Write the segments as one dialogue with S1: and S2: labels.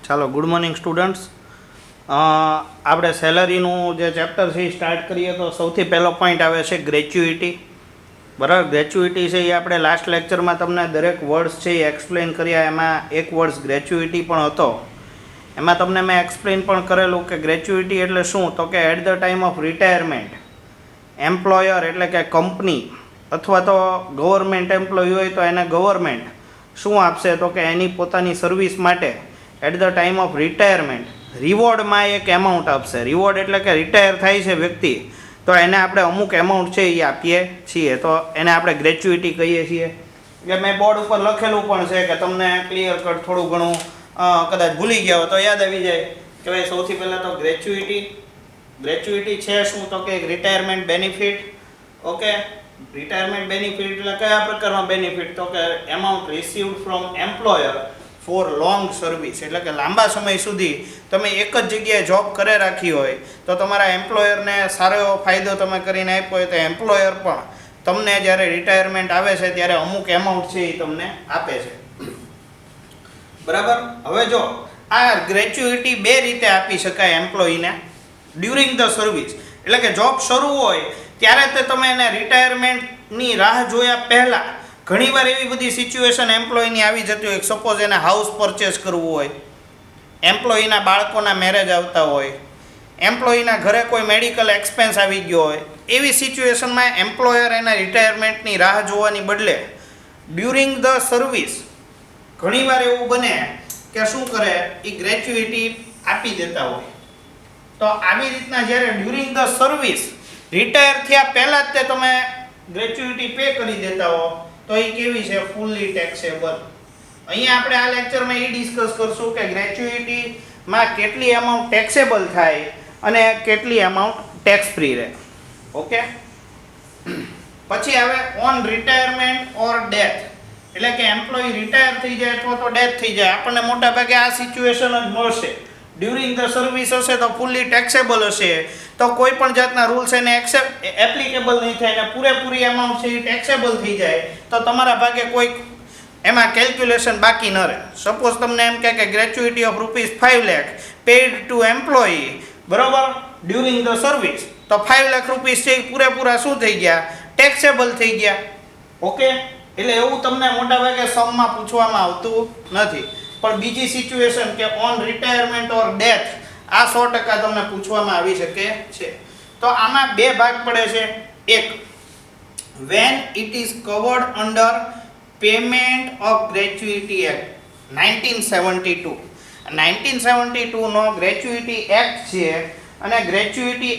S1: ચાલો good morning students. આપણે સેલરીનું જે ચેપ્ટર છે એ સ્ટાર્ટ કરીએ તો સૌથી પહેલો પોઈન્ટ આવે છે ગ્રેચ્યુઇટી. બરાબર, ગ્રેચ્યુઇટી છે એ આપણે લાસ્ટ લેક્ચરમાં તમને દરેક વર્ડ્સ છે એ એક્સપ્લેન કર્યા. એમાં એક વર્ડ્સ ગ્રેચ્યુઇટી પણ હતો. એમાં તમને મેં એક્સપ્લેન પણ કરેલું કે ગ્રેચ્યુઇટી એટલે શું, તો કે at the time of retirement employer એટલે કે કંપની અથવા તો ગવર્મેન્ટ એમ્પ્લોય હોય તો એને ગવર્મેન્ટ શું આપશે, તો કે એની પોતાની સર્વિસ માટે at the time of retirement રિવોર્ડમાં એક એમાઉન્ટ આપશે. રિવોર્ડ એટલે કે રિટાયર થાય છે વ્યક્તિ તો એને આપણે અમુક એમાઉન્ટ છે એ આપીએ છીએ, તો એને આપણે ગ્રેચ્યુઇટી કહીએ છીએ. કે મેં બોર્ડ ઉપર લખેલું પણ છે કે તમને ક્લિયર કટ થોડું ઘણું કદાચ ભૂલી ગયા હોય તો યાદ આવી જાય કે ભાઈ સૌથી પહેલાં તો ગ્રેચ્યુઇટી છે શું, તો કે retirement benefit. Okay, retirement benefit એટલે કયા પ્રકારનો બેનિફિટ, તો કે amount received from employer four long service, એટલે કે લાંબા સમય સુધી તમે એક જ જગ્યાએ જોબ કરે રાખી હોય તો તમારા એમ્પ્લોયરને સારો એવો ફાયદો તમે કરીને આપ્યો હોય તો એમ્પ્લોયર પણ તમને જ્યારે રિટાયરમેન્ટ આવે છે ત્યારે અમુક એમાઉન્ટ છે એ તમને આપે છે. બરાબર, હવે જો આ ગ્રેચ્યુઇટી બે રીતે આપી શકાય એમ્પ્લોયીને. ડ્યુરિંગ ધ સર્વિસ એટલે કે જોબ શરૂ હોય ત્યારે તે તમે એને રિટાયરમેન્ટની રાહ જોયા પહેલાં ઘણીવાર એવી બધી સિચ્યુએશન એમ્પ્લોયની આવી જતી હોય. સપોઝ એને હાઉસ પરચેસ કરવું હોય, એમ્પ્લોયીના બાળકોના મેરેજ આવતા હોય, એમ્પ્લોયીના ઘરે કોઈ મેડિકલ એક્સપેન્સ આવી ગયો હોય, એવી સિચ્યુએશનમાં એમ્પ્લોયર એના રિટાયરમેન્ટની રાહ જોવાની બદલે ડ્યુરિંગ ધ સર્વિસ ઘણીવાર એવું બને કે શું કરે, એ ગ્રેચ્યુઇટી આપી દેતા હોય. તો આવી રીતના જ્યારે ડ્યુરિંગ ધ સર્વિસ રિટાયર થયા પહેલાં જ તે તમે ગ્રેચ્યુઇટી પે કરી દેતા હો તો એ કેવી છે, ફૂલ્લી ટેક્સેબલ. અહીંયા આપણે આ લેક્ચરમાં એ ડિસ્કસ કરશું કે ગ્રેચ્યુઇટીમાં કેટલી એમાઉન્ટ ટેક્સેબલ થાય અને કેટલી એમાઉન્ટ ટેક્સ ફ્રી રહે. ઓકે, પછી આવે ઓન રિટાયરમેન્ટ ઓર ડેથ, એટલે કે એમ્પ્લોયી રિટાયર થઈ જાય અથવા તો ડેથ થઈ જાય. આપણને મોટાભાગે આ સિચ્યુએશન જ મળશે. ડ્યુરિંગ ધ સર્વિસ હશે તો ફૂલ્લી ટેક્સેબલ હશે, તો કોઈ પણ જાતના રૂલ્સ એને એપ્લિકેબલ નહીં થાય અને પૂરેપૂરી એમાઉન્ટ છે એ ટેક્સેબલ થઈ જાય તો તમારા ભાગે કોઈ એમાં કેલ્ક્યુલેશન બાકી ન રહે. સપોઝ તમને એમ કહે કે gratuity of ₹5 lakh paid to employee, બરાબર, ડ્યુરિંગ ધ સર્વિસ, તો ₹5 લાખ છે એ પૂરેપૂરા શું થઈ ગયા, ટેક્સેબલ થઈ ગયા. ઓકે, એટલે એવું તમને મોટાભાગે સમમાં પૂછવામાં આવતું નથી. પણ બીજી સિચ્યુએશન કે ઓન રિટાયરમેન્ટ ઓર ડેથ, આ 100% તમને પૂછવામાં આવી શકે છે. તો આમાં બે ભાગ પડે છે. એક, when it is covered under payment of gratuity act 1972. 1972 no gratuity act છે અને ગ્રેચ્યુઇટી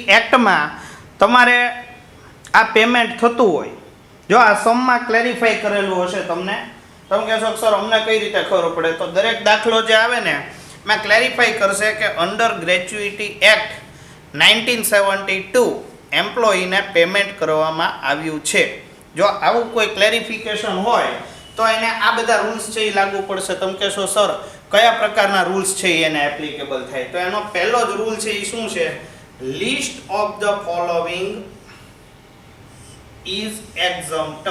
S1: એક્ટમાં તમારે આ પેમેન્ટ થતું હોય. જો આ સમમાં ક્લેરિફાઈ કરેલું હશે તમને, તમે કહેશો સર અમને કઈ રીતે ખબર પડે, તો દરેક દાખલો જે આવે ને એમાં ક્લેરિફાઈ કરશે કે અંડર ગ્રેચ્યુઇટી એક્ટ 1972 એમ્પ્લોયીને પેમેન્ટ કરવામાં આવ્યું છે. જો આવું કોઈ ક્લેરિફિકેશન હોય તો એને આ બધા રૂલ્સ છે એ લાગુ પડશે. તમે કહેશો સર કયા પ્રકારના રૂલ્સ છે એને એપ્લિકેબલ થાય, તો એનો પહેલો જ રૂલ છે એ શું છે, list of the following is exempt.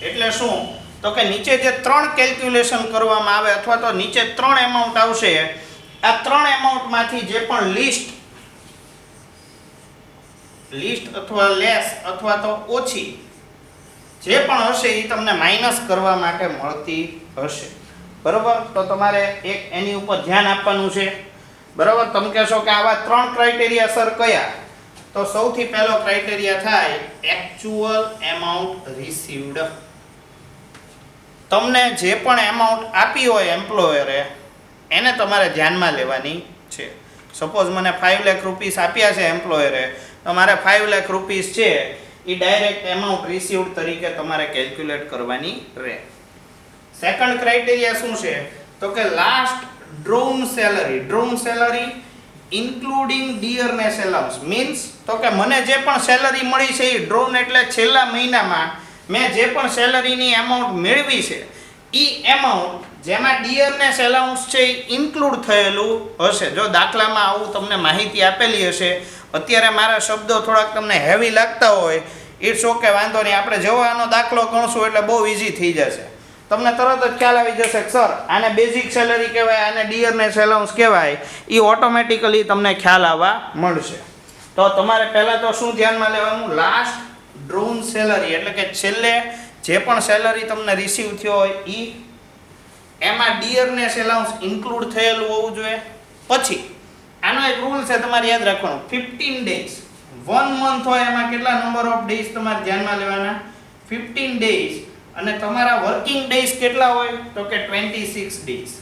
S1: એટલે શું, તો કે નીચે જે 3 કેલ્ક્યુલેશન કરવામાં આવે અથવા તો નીચે 3 એમાઉન્ટ આવશે, આ 3 એમાઉન્ટમાંથી જે પણ લિસ્ટ અથવા લેસ અથવા તો ઓછી જે પણ હશે એ તમને માઇનસ કરવા માટે મળતી હશે. બરાબર, તો તમારે એક એની ઉપર ધ્યાન આપવાનું છે. બરાબર, તમે કહેશો કે આવા 3 ક્રાઇટેરિયા સર કયા, તો સૌથી પહેલો ક્રાઇટેરિયા થાય એક્ચ્યુઅલ એમાઉન્ટ રિસીવ્ડ. તમને જે પણ એમાઉન્ટ આપી હોય એમ્પ્લોયરે એને તમારે ધ્યાનમાં લેવાની છે. સપોઝ મને ₹5 લાખ આપ્યા છે એમ્પ્લોયરે, તો મારે ₹5 લાખ છે એ ડાયરેક્ટ એમાઉન્ટ રિસીવ્ડ તરીકે તમારે કેલ્ક્યુલેટ કરવાની રહે. સેકન્ડ ક્રાઇટેરિયા શું છે, તો કે last drawn salary including dearness allowance. Means તો કે મને જે પણ સેલરી મળી છે એ ડ્રોન એટલે છેલ્લા મહિનામાં મેં જે પણ સેલરીની એમાઉન્ટ મેળવી છે એ એમાઉન્ટ જેમાં ડિયરનેસ એલાઉન્સ છે એ ઇન્ક્લુડ થયેલું હશે. જો દાખલામાં આવું તમને માહિતી આપેલી હશે, અત્યારે મારા શબ્દો થોડાક તમને હેવી લાગતા હોય, ઇટ્સ ઓકે, વાંધો નહીં, આપણે જવાનો દાખલો ગણશું એટલે બહુ ઇઝી થઈ જશે. તમને તરત જ ખ્યાલ આવી જશે કે સર આને બેઝિક સેલરી કહેવાય, આને ડિયરનેસ એલાઉન્સ કહેવાય, એ ઓટોમેટિકલી તમને ખ્યાલ આવવા મળશે. તો તમારે પહેલાં તો શું ધ્યાનમાં લેવાનું, લાસ્ટ ડ્રોન સેલરી એટલે કે છેલ્લે જે પણ સેલરી તમને રિસીવ થયો હોય એ એમાં ડિયરનેસ એલાઉન્સ ઇન્ક્લુડ થયેલું હોવું જોઈએ. પછી આનો એક રૂલ છે તમારે યાદ રાખવાનો, 15 ડેઝ 1 મંથ હોય એમાં કેટલા નંબર ઓફ ડેઝ તમારે ધ્યાનમાં લેવાના, 15 ડેઝ. અને તમારા વર્કિંગ ડેઝ કેટલા હોય તો કે 26 ડેઝ.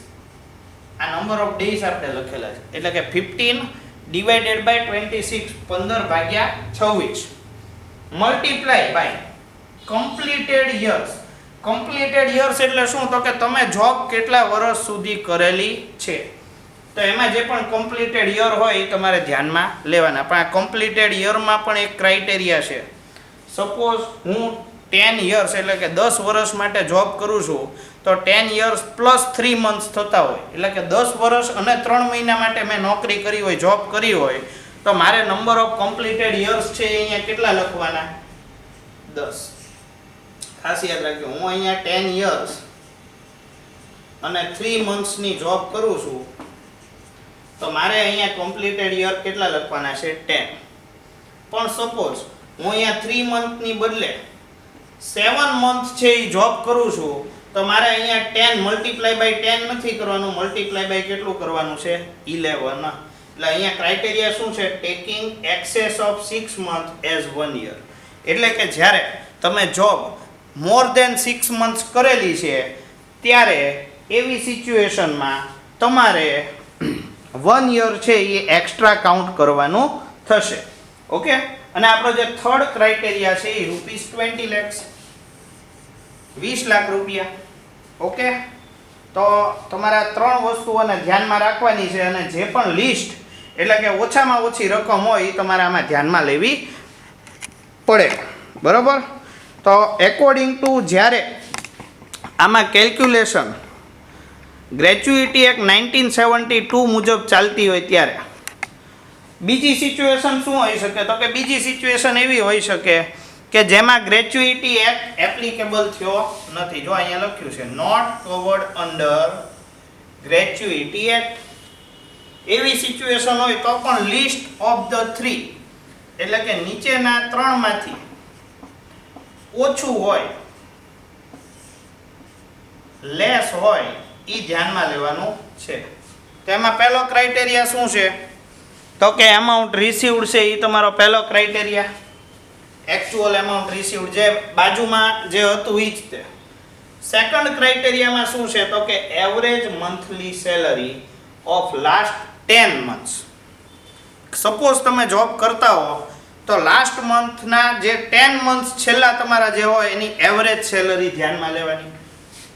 S1: આ નંબર ઓફ ડેઝ આપણે લખેલા છે એટલે કે 15 ડિવાઇડેડ બાય 26 15 ભાગ્યા 26 multiply by completed years. Completed years એટલે શું તો કે તમે જોબ કેટલા વર્ષ સુધી કરેલી છે. તો એમાં જે પણ કમ્પ્લીટેડ યર હોય એ તમારે ધ્યાનમાં લેવાના. પણ આ કમ્પ્લીટેડ યરમાં પણ એક ક્રાઇટેરિયા છે. સપોઝ હું 10 યર્સ એટલે કે 10 વર્ષ માટે જોબ કરું છું તો 10 યર્સ પ્લસ 3 મંથ્સ થતા હોય એટલે કે 10 વર્ષ અને 3 મહિના માટે મેં નોકરી કરી હોય, જોબ કરી હોય, તો મારે નંબર ઓફ કમ્પ્લીટેડ યર્સ છે અહીંયા કેટલા લખવાના, 10. ખાસ યાદ રાખજો, હું અહીંયા 10 યર્સ અને 3 મંથ્સની જોબ કરું છું તો મારે અહીંયા કમ્પ્લીટેડ યર કેટલા લખવાના છે, 10. પણ સપોઝ હું અહીંયા 3 મંથની બદલે 7 મંથ છે એ જોબ કરું છું તો મારે અહીંયા 10 મલ્ટીપ્લાય બાય 10 નથી કરવાનું, મલ્ટીપ્લાય બાય કેટલું કરવાનું છે, 11. એટલે અહીંયા ક્રાઇટેરિયા શું છે, taking access of 6 month as 1 year. એટલે કે જ્યારે તમે જોબ મોર ધેન 6 મંથ્સ કરેલી છે ત્યારે એવી સિચ્યુએશનમાં તમારે 1 યર છે એ એક્સ્ટ્રા કાઉન્ટ કરવાનું થશે. ઓકે. અને આપણો જે થર્ડ ક્રાઇટેરિયા છે એ ₹20 lakhs 20 લાખ રૂપિયા. ઓકે. તો તમારા 3 વસ્તુઓને ધ્યાનમાં રાખવાની છે અને જે પણ લિસ્ટ એટલે કે ઓછામાં ઓછી રકમ હોય એ તમારે આમાં ધ્યાનમાં લેવી પડે. બરાબર. તો એકોર્ડિંગ ટુ જ્યારે આમાં કેલ્ક્યુલેશન ગ્રેચ્યુઇટી એક્ટ 1972 મુજબ ચાલતી હોય ત્યારે બીજી સિચ્યુએશન શું હોઈ શકે તો કે બીજી સિચ્યુએશન એવી હોઈ શકે કે જેમાં ગ્રેચ્યુઇટી એક્ટ એપ્લિકેબલ થયો નથી. જો અહીંયા લખ્યું છે not covered under gratuity act. એવી સિચ્યુએશન હોય તો પણ લિસ્ટ ઓફ ધ 3 એટલે કે નીચેના 3 માંથી ઓછું હોય, લેસ હોય એ ધ્યાનમાં લેવાનું છે. તેમાં પહેલો ક્રાઇટેરિયા શું છે તો કે એમાઉન્ટ રિસીવ્ડ છે એ તમારો પહેલો ક્રાઇટેરિયા. એક્ચ્યુઅલ એમાઉન્ટ રિસીવ્ડ જે બાજુમાં જે હતું એ જ તે. સેકન્ડ ક્રાઇટેરિયામાં શું છે તો કે average monthly salary of last 10 months. Suppose તમે જોબ કરતા હો તો લાસ્ટ મંથના જે 10 મંથ્સ છેલ્લા તમારા જે હોય એની એવરેજ સેલરી ધ્યાનમાં લેવાની.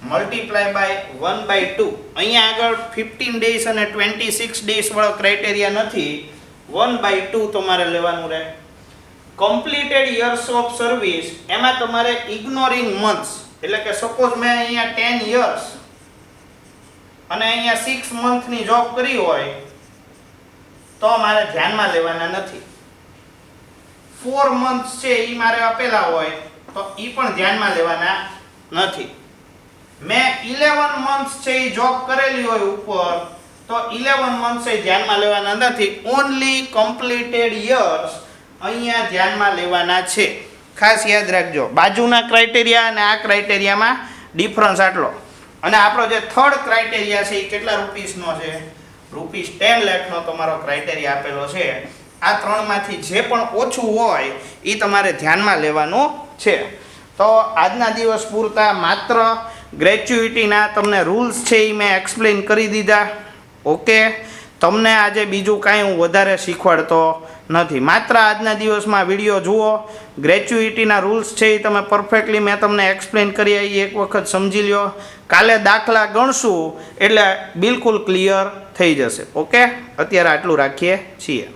S1: Multiply by 1/2. અહીંયા આગળ 15 ડેઝ અને 26 ડેઝ વાળો ક્રાઇટેરિયા નથી, 1/2 તમારે લેવાનું રહે. કમ્પ્લીટેડ યર્સ ઓફ સર્વિસ એમાં તમારે ઇગ્નોરિંગ મંથ્સ એટલે કે સપોઝ મેં અહીંયા 10 યર્સ અને અહીંયા 6 મંથની જોબ કરી હોય તો મારે ધ્યાનમાં લેવાના નથી. 4 મંથ્સ છે એ મારે આપેલા હોય તો એ પણ ધ્યાનમાં લેવાના નથી. મેં 11 મંથ્સ છે એ જોબ કરેલી હોય ઉપર તો 11 મંથ્સ એ ધ્યાનમાં લેવાના નથી. ઓનલી કમ્પ્લીટેડ યર્સ અહીંયા ધ્યાનમાં લેવાના છે. ખાસ યાદ રાખજો, બાજુના ક્રાઇટેરિયા અને આ ક્રાઇટેરિયામાં ડિફરન્સ આટલો. અને આપણો જે થર્ડ ક્રાઇટેરિયા છે એ કેટલા રૂપીસનો છે, ₹10 લાખનો તમારો ક્રાઇટેરિયા આપેલો છે. આ ત્રણમાંથી જે પણ ઓછું હોય એ તમારે ધ્યાનમાં લેવાનું છે. તો આજના દિવસ પૂરતા માત્ર ગ્રેચ્યુઇટીના તમને રૂલ્સ છે એ મેં એક્સપ્લેન કરી દીધા. ઓકે. તમને આજે બીજું કાંઈ હું વધારે શીખવાડતો નથી. માત્ર આજના દિવસમાં વિડીયો જુઓ, ગ્રેચ્યુઇટીના રૂલ્સ છે એ તમે પરફેક્ટલી મેં તમને એક્સપ્લેન કરી એ એક વખત સમજી લ્યો. કાલે દાખલા ગણશું એટલે બિલકુલ ક્લિયર થઈ જશે. ઓકે. અત્યારે આટલું રાખીએ છીએ.